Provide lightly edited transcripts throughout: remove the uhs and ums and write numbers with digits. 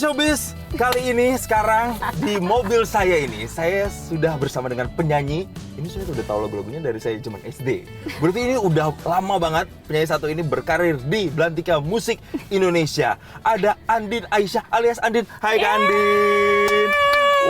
Showbiz, kali ini sekarang di mobil saya ini saya sudah bersama dengan penyanyi. Ini saya udah tahu lagu-lagunya dari saya zaman SD. Berarti ini udah lama banget penyanyi satu ini berkarir di Belantika Musik Indonesia. Ada Andin Aisyah alias Andin. Hai Kak Andin.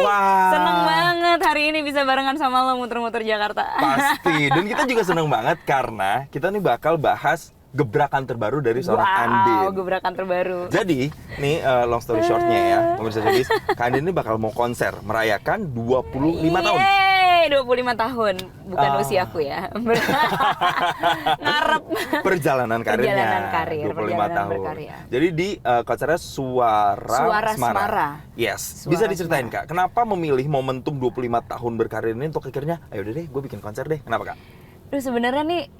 Wah. Seneng banget hari ini bisa barengan sama lo muter-muter Jakarta. Pasti. Dan kita juga seneng banget karena kita nih bakal bahas gebrakan terbaru dari seorang Andin. Wow, gebrakan terbaru. Jadi, nih long story short-nya ya, pemirsa Showbiz, Kak Andin ini bakal mau konser merayakan 25 tahun. Yeay, 25 tahun. Bukan usiaku ya. Ngarep. Perjalanan karirnya. Perjalanan karir, 25 perjalanan tahun. berkarya. Jadi di konsernya Suara Semara. Yes. Suara Bisa diceritain Semara. Kak, kenapa memilih momentum 25 tahun berkarir ini untuk akhirnya, ayo deh gue bikin konser deh. Kenapa Kak? Duh, sebenarnya nih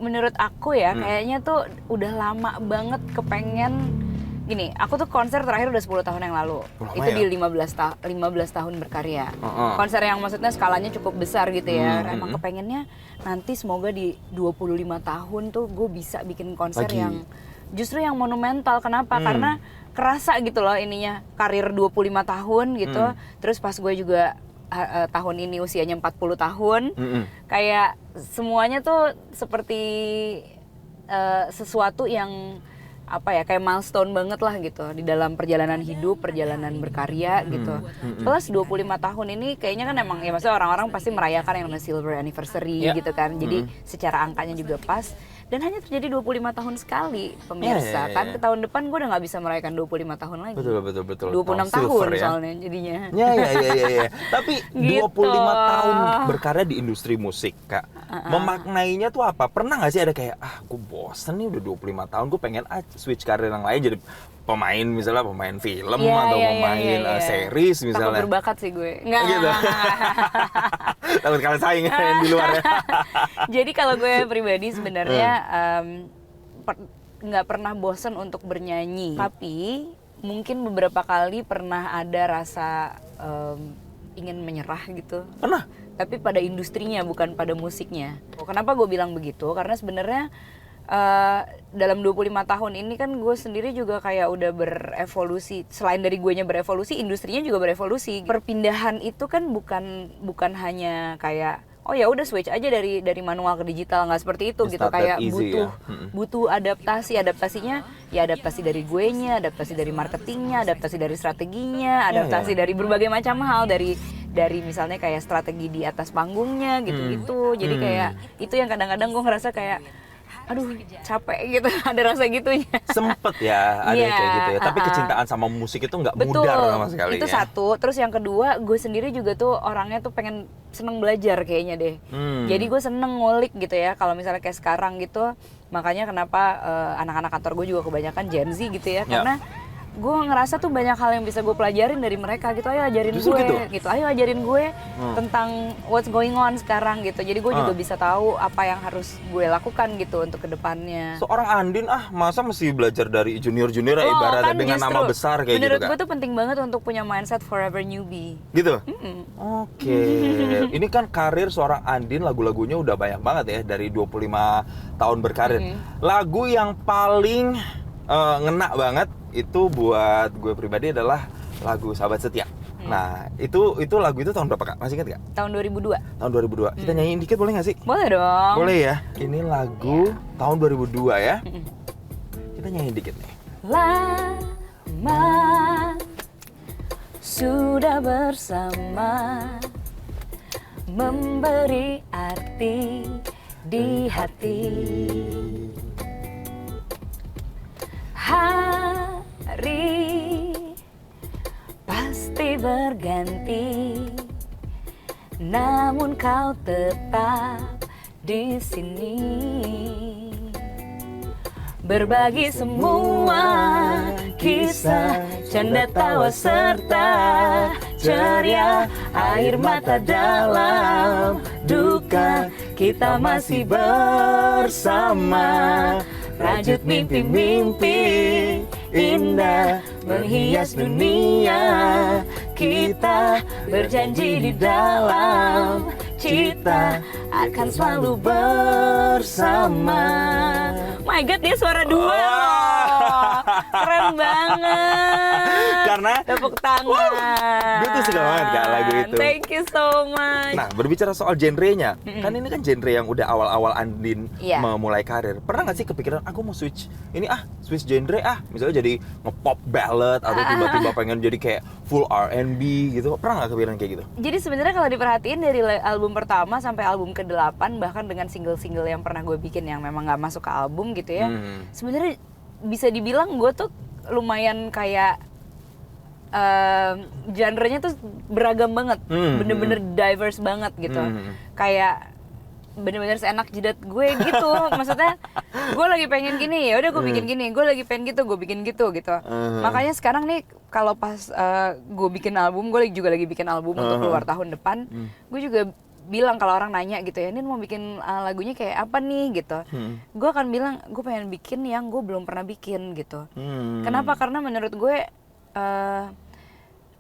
menurut aku ya kayaknya tuh udah lama banget kepengen gini. Aku tuh konser terakhir udah 10 tahun yang lalu. Lama Itu ya? di 15 tahun berkarya. Konser yang maksudnya skalanya cukup besar gitu ya. Emang kepengennya nanti semoga di 25 tahun tuh gue bisa bikin konser Lagi. yang justru yang monumental. Kenapa? Karena kerasa gitu loh ininya karir 25 tahun gitu. Terus pas gue juga tahun ini usianya 40 tahun. Kayak semuanya tuh seperti sesuatu yang apa ya, kayak milestone banget lah gitu di dalam perjalanan hidup, perjalanan berkarya gitu. Plus 25 tahun ini kayaknya kan emang ya maksudnya orang-orang pasti merayakan yang namanya silver anniversary gitu kan. Jadi secara angkanya juga pas. Dan hanya terjadi 25 tahun sekali, pemirsa. Kan ke tahun depan gue udah gak bisa merayakan 25 tahun lagi. Betul. 26 tahun soalnya jadinya. Ya. Tapi Gitu. 25 tahun berkarya di industri musik, Kak. Memaknainya tuh apa? Pernah gak sih ada kayak, gue bosen nih udah 25 tahun, gue pengen switch karir yang lain jadi pemain, misalnya pemain film atau pemain series misalnya. Takut berbakat sih gue. Enggak. Gitu. Takut kalah saing di luar ya. Jadi kalau gue pribadi sebenarnya nggak pernah bosen untuk bernyanyi. Tapi mungkin beberapa kali pernah ada rasa ingin menyerah gitu. Pernah? Tapi pada industrinya bukan pada musiknya. Kenapa gue bilang begitu? Karena sebenarnya dalam 25 tahun ini kan gue sendiri juga kayak udah berevolusi. Selain dari guenya berevolusi, industrinya juga berevolusi. Perpindahan itu kan bukan hanya kayak oh ya udah switch aja dari manual ke digital, nggak seperti itu gitu. Kayak butuh adaptasinya ya, adaptasi dari guenya, adaptasi dari marketingnya, adaptasi dari strateginya, adaptasi dari berbagai macam hal, dari misalnya kayak strategi di atas panggungnya gitu-gitu. Jadi kayak itu yang kadang-kadang gue ngerasa kayak aduh capek gitu, ada rasa gitunya. Sempet ya ada kayak gitu ya. Tapi kecintaan sama musik itu nggak mudar sama sekali. Itu satu. Terus yang kedua, gue sendiri juga tuh orangnya tuh pengen seneng belajar kayaknya deh. Jadi gue seneng ngulik gitu ya. Kalau misalnya kayak sekarang gitu, makanya kenapa anak-anak kantor gue juga kebanyakan Gen Z gitu ya. Karena gue ngerasa tuh banyak hal yang bisa gue pelajarin dari mereka gitu. Ayo ajarin justru gue gitu. Ayo ajarin gue tentang what's going on sekarang gitu. Jadi gue juga bisa tahu apa yang harus gue lakukan gitu untuk kedepannya. Seorang Andin masa mesti belajar dari junior-junior ibaratnya kan dengan nama besar kayak gitu menurut kan? gue tuh penting banget untuk punya mindset forever newbie. Gitu? Oke. Ini kan karir seorang Andin, lagu-lagunya udah banyak banget ya dari 25 tahun berkarir. Lagu yang paling ngena banget itu buat gue pribadi adalah lagu Sahabat Setia. Nah, itu lagu itu tahun berapa Kak? Masih ingat gak? Tahun 2002. Tahun 2002. Kita nyanyiin dikit boleh gak sih? Boleh dong. Boleh ya. Ini lagu tahun 2002 ya. Kita nyanyiin dikit nih. Lama sudah bersama, memberi arti di hati. Hari pasti berganti, namun kau tetap di sini. Berbagi semua kisah, canda tawa serta ceria, air mata dalam duka, kita masih bersama. Rajut mimpi-mimpi indah menghias dunia, kita berjanji di dalam cita akan selalu bersama. My God, dia suara dua loh. Keren banget. Tepuk tangan. Gue tuh suka banget Kak lagu itu. Thank you so much. Nah, berbicara soal genrenya, kan ini kan genre yang udah awal-awal Andin Iya. memulai karir. Pernah nggak sih kepikiran, aku mau switch ini switch genre misalnya jadi nge-pop ballad atau tiba-tiba pengen jadi kayak full R&B gitu. Pernah nggak kepikiran kayak gitu? Jadi sebenarnya kalau diperhatiin dari album pertama sampai album ke-8, bahkan dengan single-single yang pernah gue bikin yang memang nggak masuk ke album gitu ya, sebenarnya bisa dibilang gue tuh lumayan kayak genre-nya tuh beragam banget, bener-bener diverse banget gitu. Kayak bener-bener seenak jidat gue gitu. Maksudnya gue lagi pengen gini, ya udah gue bikin gini. Gue lagi pengen gitu, gue bikin gitu. Makanya sekarang nih kalau pas gue bikin album, gue juga lagi bikin album untuk keluar tahun depan. Gue juga bilang kalau orang nanya gitu ya, Nin mau bikin lagunya kayak apa nih gitu. Gue akan bilang gue pengen bikin yang gue belum pernah bikin gitu. Kenapa? Karena menurut gue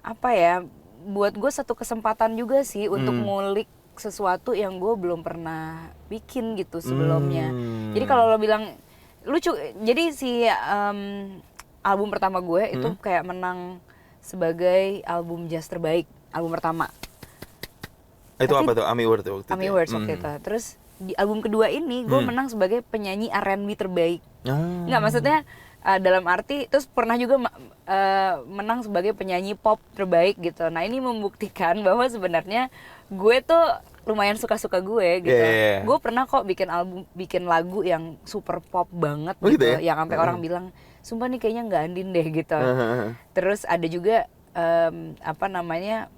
apa ya, buat gue satu kesempatan juga sih untuk ngulik sesuatu yang gue belum pernah bikin gitu sebelumnya. Jadi kalau lo bilang lucu, jadi si album pertama gue itu kayak menang sebagai album jazz terbaik, album pertama. Itu Tapi, apa tuh? AMI Awards waktu itu. AMI Awards waktu itu. Terus di album kedua ini gue menang sebagai penyanyi R&B terbaik. Nggak, maksudnya dalam arti terus pernah juga menang sebagai penyanyi pop terbaik gitu. Nah ini membuktikan bahwa sebenarnya gue tuh lumayan suka-suka gue gitu. Gue pernah kok bikin lagu yang super pop banget gitu, ya? yang sampai orang bilang sumpah nih kayaknya nggak Andin deh gitu. Terus ada juga apa namanya,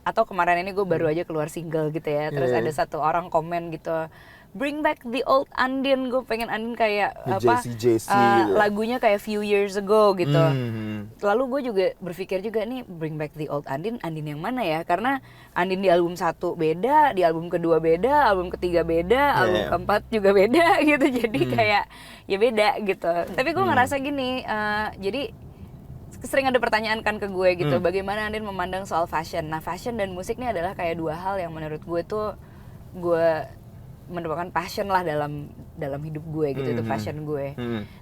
atau kemarin ini gue baru aja keluar single gitu ya. Terus ada satu orang komen gitu, bring back the old Andin. Gue pengen Andin kayak apa Jesse, lagunya kayak few years ago gitu. Lalu gue juga berpikir juga nih, bring back the old Andin yang mana ya? Karena Andin di album 1 beda, di album kedua beda, album ketiga beda, album keempat juga beda gitu. Jadi kayak ya beda gitu. Tapi gue ngerasa gini, jadi sering ada pertanyaan kan ke gue gitu, bagaimana Andin memandang soal fashion. Nah, fashion dan musik ini adalah kayak dua hal yang menurut gue tuh gue merupakan passion lah dalam hidup gue gitu, itu fashion gue.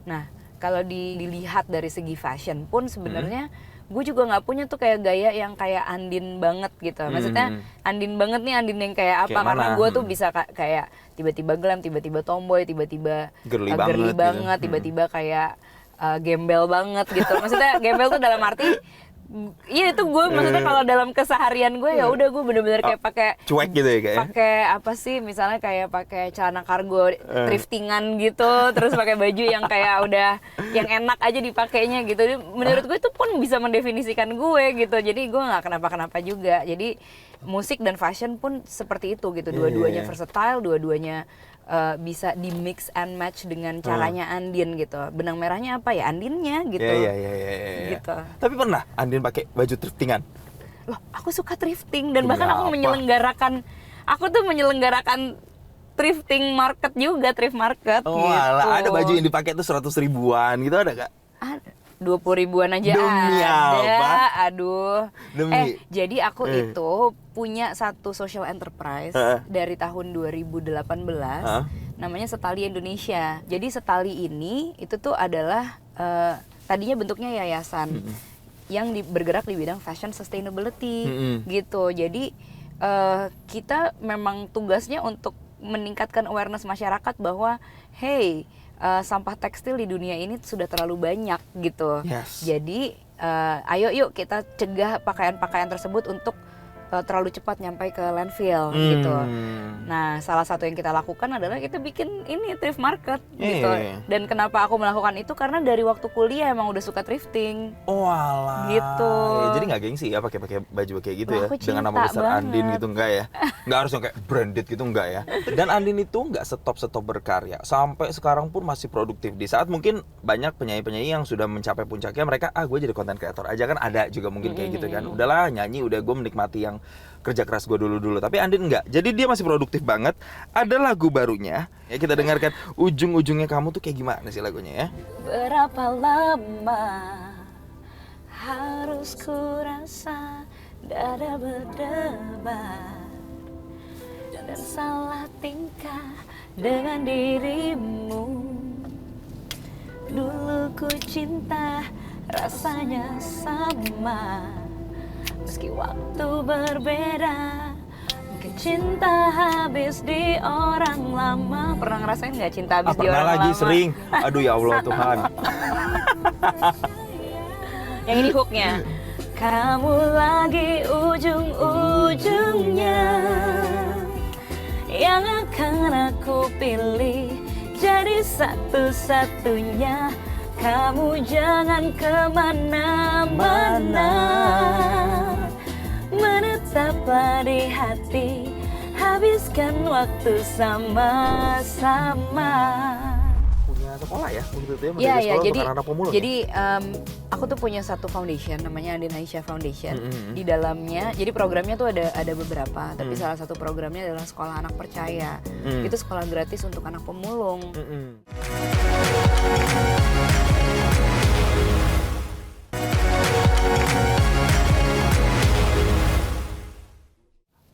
Nah, kalau dilihat dari segi fashion pun sebenarnya gue juga nggak punya tuh kayak gaya yang kayak Andin banget gitu. Maksudnya Andin banget nih, Andin yang kayak apa? Kayak Karena mana? gue tuh bisa kayak tiba-tiba glam, tiba-tiba tomboy, tiba-tiba Girly girly banget banget, gitu. tiba-tiba kayak gembel banget gitu. Maksudnya gembel tuh dalam arti, iya itu gue maksudnya kalau dalam keseharian gue ya udah gue bener-bener kayak pakai cuek gitu ya kayak. Pakai apa sih? Misalnya kayak pakai celana kargo thriftingan gitu, terus pakai baju yang kayak udah yang enak aja dipakainya gitu. Menurut gue itu pun bisa mendefinisikan gue gitu. Jadi gue nggak kenapa-kenapa juga. Jadi musik dan fashion pun seperti itu gitu. Dua-duanya versatile, dua-duanya bisa di mix and match dengan caranya Andin gitu. Benang merahnya apa ya? Andinnya gitu. Iya. Gitu. Tapi pernah Andin pakai baju thriftingan? Loh, aku suka thrifting dan bahkan aku Kenapa? menyelenggarakan thrifting market juga, thrift market Oh gitu. alah, ada baju yang dipakai tuh 100 ribuan gitu, ada gak? Ada. 20 ribuan aja Demi ada. apa? Aduh. Demi. Jadi aku itu punya satu social enterprise dari tahun 2018. Namanya Setali Indonesia. Jadi Setali ini itu tuh adalah tadinya bentuknya yayasan yang bergerak di bidang fashion sustainability gitu. Jadi kita memang tugasnya untuk meningkatkan awareness masyarakat bahwa hey, sampah tekstil di dunia ini sudah terlalu banyak gitu. Jadi ayo yuk kita cegah pakaian-pakaian tersebut untuk terlalu cepat nyampe ke landfill gitu. Nah, salah satu yang kita lakukan adalah kita bikin ini thrift market gitu. Dan kenapa aku melakukan itu? Karena dari waktu kuliah emang udah suka thrifting. Oh alah. Gitu. Ya, jadi nggak gengsi ya pakai baju kayak gitu ya, Aku dengan nama cinta besar banget. Andin gitu, enggak ya? Nggak harus yang kayak branded gitu, enggak ya? Dan Andin itu nggak stop berkarya, sampai sekarang pun masih produktif. Di saat mungkin banyak penyanyi-penyanyi yang sudah mencapai puncaknya, mereka gue jadi konten kreator aja, kan ada juga mungkin kayak gitu kan. Udahlah nyanyi, udah gue menikmati yang kerja keras gue dulu. Tapi Andin enggak. Jadi dia masih produktif banget. Ada lagu barunya. Ya kita dengarkan ujung-ujungnya kamu tuh kayak gimana sih lagunya ya? Berapa lama harus ku rasa dada berdebar dan salah tingkah dengan dirimu. Dulu ku cinta, rasanya sama. Meski waktu berbeda, mungkin cinta habis di orang lama. Pernah ngerasain nggak cinta habis di Pernah orang lagi lama? sering. Aduh ya Allah Tuhan. Yang ini hooknya. Kamu lagi ujung-ujungnya yang akan aku pilih jadi satu-satunya. Kamu jangan kemana-mana, menetaplah di hati, habiskan waktu sama-sama. Punya sekolah ya, begitu ya, Iya, sekolah jadi untuk anak-anak pemulung. jadi aku tuh punya satu foundation namanya Andin Aisyah Foundation. Di dalamnya, jadi programnya tuh ada beberapa, tapi salah satu programnya adalah Sekolah Anak Percaya. Itu sekolah gratis untuk anak pemulung.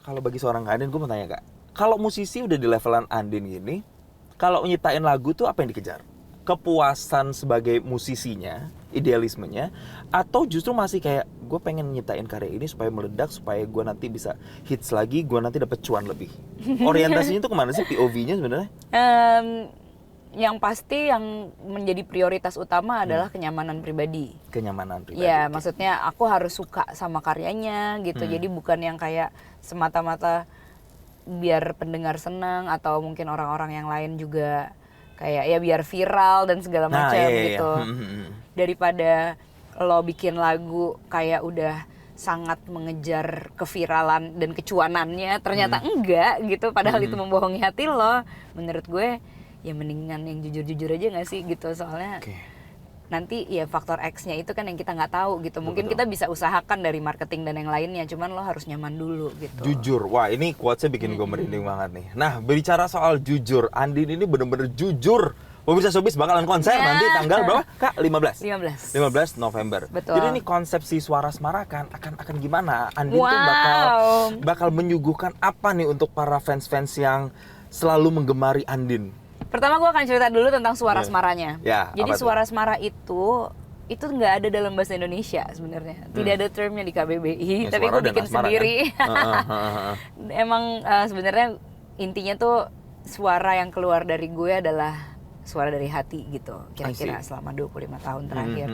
Kalau bagi seorang Kak Andin, gue mau tanya Kak, kalau musisi udah di levelan Andin gini, kalau nyiptain lagu tuh apa yang dikejar? Kepuasan sebagai musisinya, idealismenya, atau justru masih kayak gue pengen nyiptain karya ini supaya meledak, supaya gue nanti bisa hits lagi, gue nanti dapet cuan lebih. Orientasinya tuh kemana sih, POV-nya sebenarnya? Yang pasti yang menjadi prioritas utama adalah kenyamanan pribadi. Kenyamanan pribadi. Ya, maksudnya aku harus suka sama karyanya gitu. Jadi bukan yang kayak semata-mata biar pendengar senang atau mungkin orang-orang yang lain juga kayak ya biar viral dan segala macam gitu. Daripada lo bikin lagu kayak udah sangat mengejar keviralan dan kecuanannya, ternyata enggak gitu. Padahal itu membohongi hati lo. Menurut gue ya mendingan yang jujur-jujur aja nggak sih gitu, soalnya nanti ya faktor X-nya itu kan yang kita nggak tahu gitu. Mungkin kita bisa usahakan dari marketing dan yang lainnya, cuman lo harus nyaman dulu gitu. Jujur, wah ini quotes-nya bikin gue merinding banget nih. Nah, berbicara soal jujur, Andin ini bener-bener jujur. Pemirsa Showbiz bakalan konser nanti tanggal berapa? Kak, 15 November. Betul. Jadi ini konsepsi Suara Semarakan akan gimana? Andin tuh bakal menyuguhkan apa nih untuk para fans-fans yang selalu menggemari Andin? Pertama gue akan cerita dulu tentang Suara Semaranya. Ya, jadi apa Suara Semara itu nggak ada dalam bahasa Indonesia sebenarnya. Tidak ada termnya di KBBI, tapi gue bikin sendiri. Kan? Emang sebenarnya intinya tuh suara yang keluar dari gue adalah suara dari hati gitu. Kira-kira selama 25 tahun terakhir.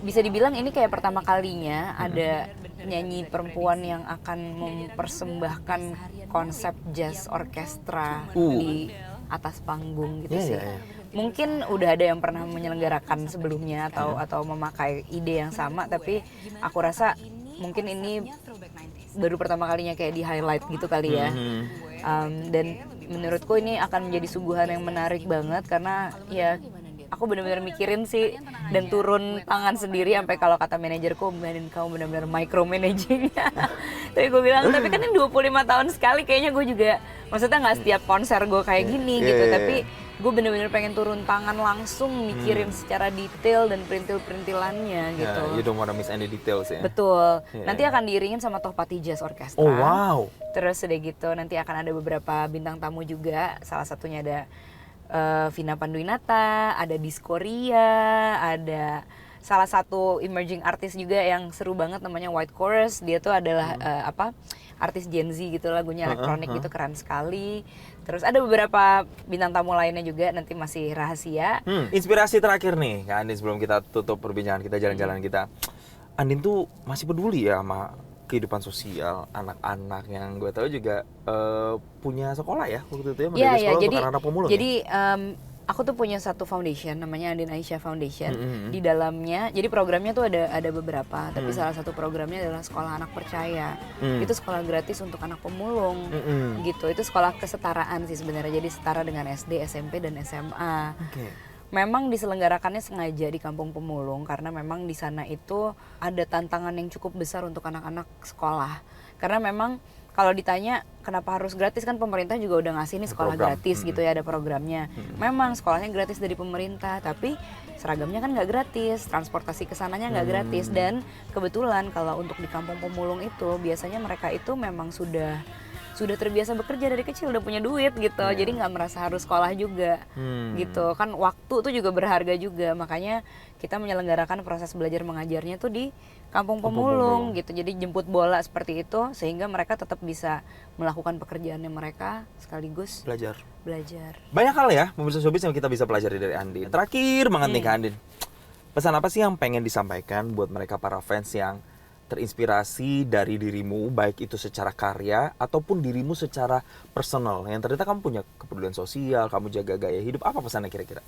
Bisa dibilang ini kayak pertama kalinya ada nyanyi perempuan yang akan mempersembahkan konsep jazz orkestra di atas panggung gitu sih. Mungkin udah ada yang pernah menyelenggarakan sebelumnya atau memakai ide yang sama, tapi aku rasa mungkin ini baru pertama kalinya kayak di highlight gitu kali ya. Dan menurutku ini akan menjadi suguhan yang menarik banget karena ya aku benar-benar mikirin sih dan turun tangan sendiri sampai kalau kata manajerku, kamu benar-benar micromanaging. Tapi gue bilang, tapi kan ini 25 tahun sekali, kayaknya gue juga, maksudnya nggak setiap konser gue kayak gini gitu, tapi gue benar-benar pengen turun tangan langsung mikirin secara detail dan perintil-perintilannya gitu. You don't wanna miss any details ya. Betul. Nanti akan diiringin sama Tohpati Jazz Orchestra. Oh wow. Terus udah gitu nanti akan ada beberapa bintang tamu juga. Salah satunya ada Vina Panduwinata, ada Diskoria, ada salah satu emerging artist juga yang seru banget namanya White Chorus. Dia tuh adalah artis Gen Z gitu, lagunya elektronik gitu, keren sekali. Terus ada beberapa bintang tamu lainnya juga, nanti masih rahasia. Inspirasi terakhir nih Kak Andin sebelum kita tutup perbincangan kita, jalan-jalan kita. Andin tuh masih peduli ya sama kehidupan sosial anak-anak yang gue tahu juga punya sekolah ya waktu itu ya, mendirikan sekolah untuk anak-anak pemulung. Jadi aku tuh punya satu foundation namanya Andin Aisyah Foundation. Di dalamnya, jadi programnya tuh ada beberapa, tapi salah satu programnya adalah Sekolah Anak Percaya. Itu sekolah gratis untuk anak pemulung gitu. Itu sekolah kesetaraan sih sebenarnya, jadi setara dengan SD, SMP dan SMA. Memang diselenggarakannya sengaja di Kampung Pemulung karena memang di sana itu ada tantangan yang cukup besar untuk anak-anak sekolah. Karena memang kalau ditanya kenapa harus gratis, kan pemerintah juga udah ngasih nih sekolah gratis gitu ya, ada programnya. Memang sekolahnya gratis dari pemerintah, tapi seragamnya kan nggak gratis, transportasi kesananya nggak gratis. Dan kebetulan kalau untuk di Kampung Pemulung itu biasanya mereka itu memang sudah sudah terbiasa bekerja dari kecil, udah punya duit gitu, jadi nggak merasa harus sekolah juga gitu kan. Waktu tuh juga berharga juga, makanya kita menyelenggarakan proses belajar mengajarnya tuh di Kampung Pemulung gitu. Jadi jemput bola seperti itu sehingga mereka tetap bisa melakukan pekerjaannya mereka sekaligus Belajar. Banyak hal ya pemirsa Showbiz yang kita bisa pelajari dari Andin. Terakhir banget nih Kak Andin, pesan apa sih yang pengen disampaikan buat mereka para fans yang terinspirasi dari dirimu, baik itu secara karya ataupun dirimu secara personal, yang ternyata kamu punya kepedulian sosial, kamu jaga gaya hidup, apa pesannya kira-kira?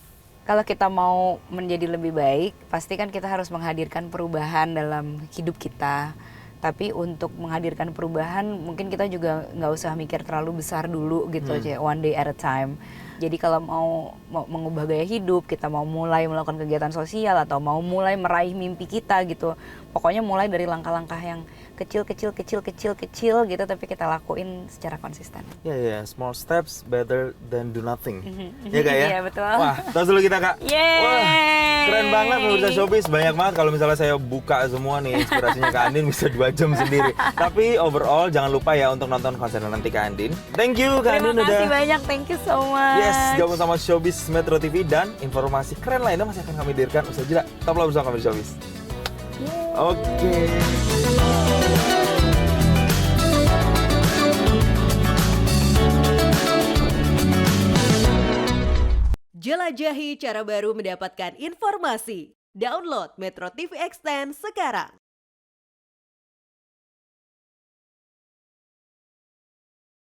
Kalau kita mau menjadi lebih baik, pasti kan kita harus menghadirkan perubahan dalam hidup kita. Tapi untuk menghadirkan perubahan, mungkin kita juga nggak usah mikir terlalu besar dulu gitu aja, one day at a time. Jadi kalau mau mengubah gaya hidup, kita mau mulai melakukan kegiatan sosial atau mau mulai meraih mimpi kita gitu, pokoknya mulai dari langkah-langkah yang kecil gitu, tapi kita lakuin secara konsisten. Ya, small steps better than do nothing. Ya Kak ya? Iya betul. Wah, tos dulu kita Kak. Yeay. Wah, keren banget pemirsa Showbiz, banyak banget. Kalau misalnya saya buka semua nih inspirasinya Kak Andin bisa 2 jam sendiri. Tapi overall jangan lupa ya untuk nonton konser nanti Kak Andin. Thank you Kak Andin udah. Terima kasih banyak, thank you so much. Yes, gabung sama Showbiz Metro TV, dan informasi keren lainnya masih akan kami hadirkan usai jeda. Tetaplah bersama kami di Showbiz. Oke. Jelajahi cara baru mendapatkan informasi. Download Metro TV Extend sekarang.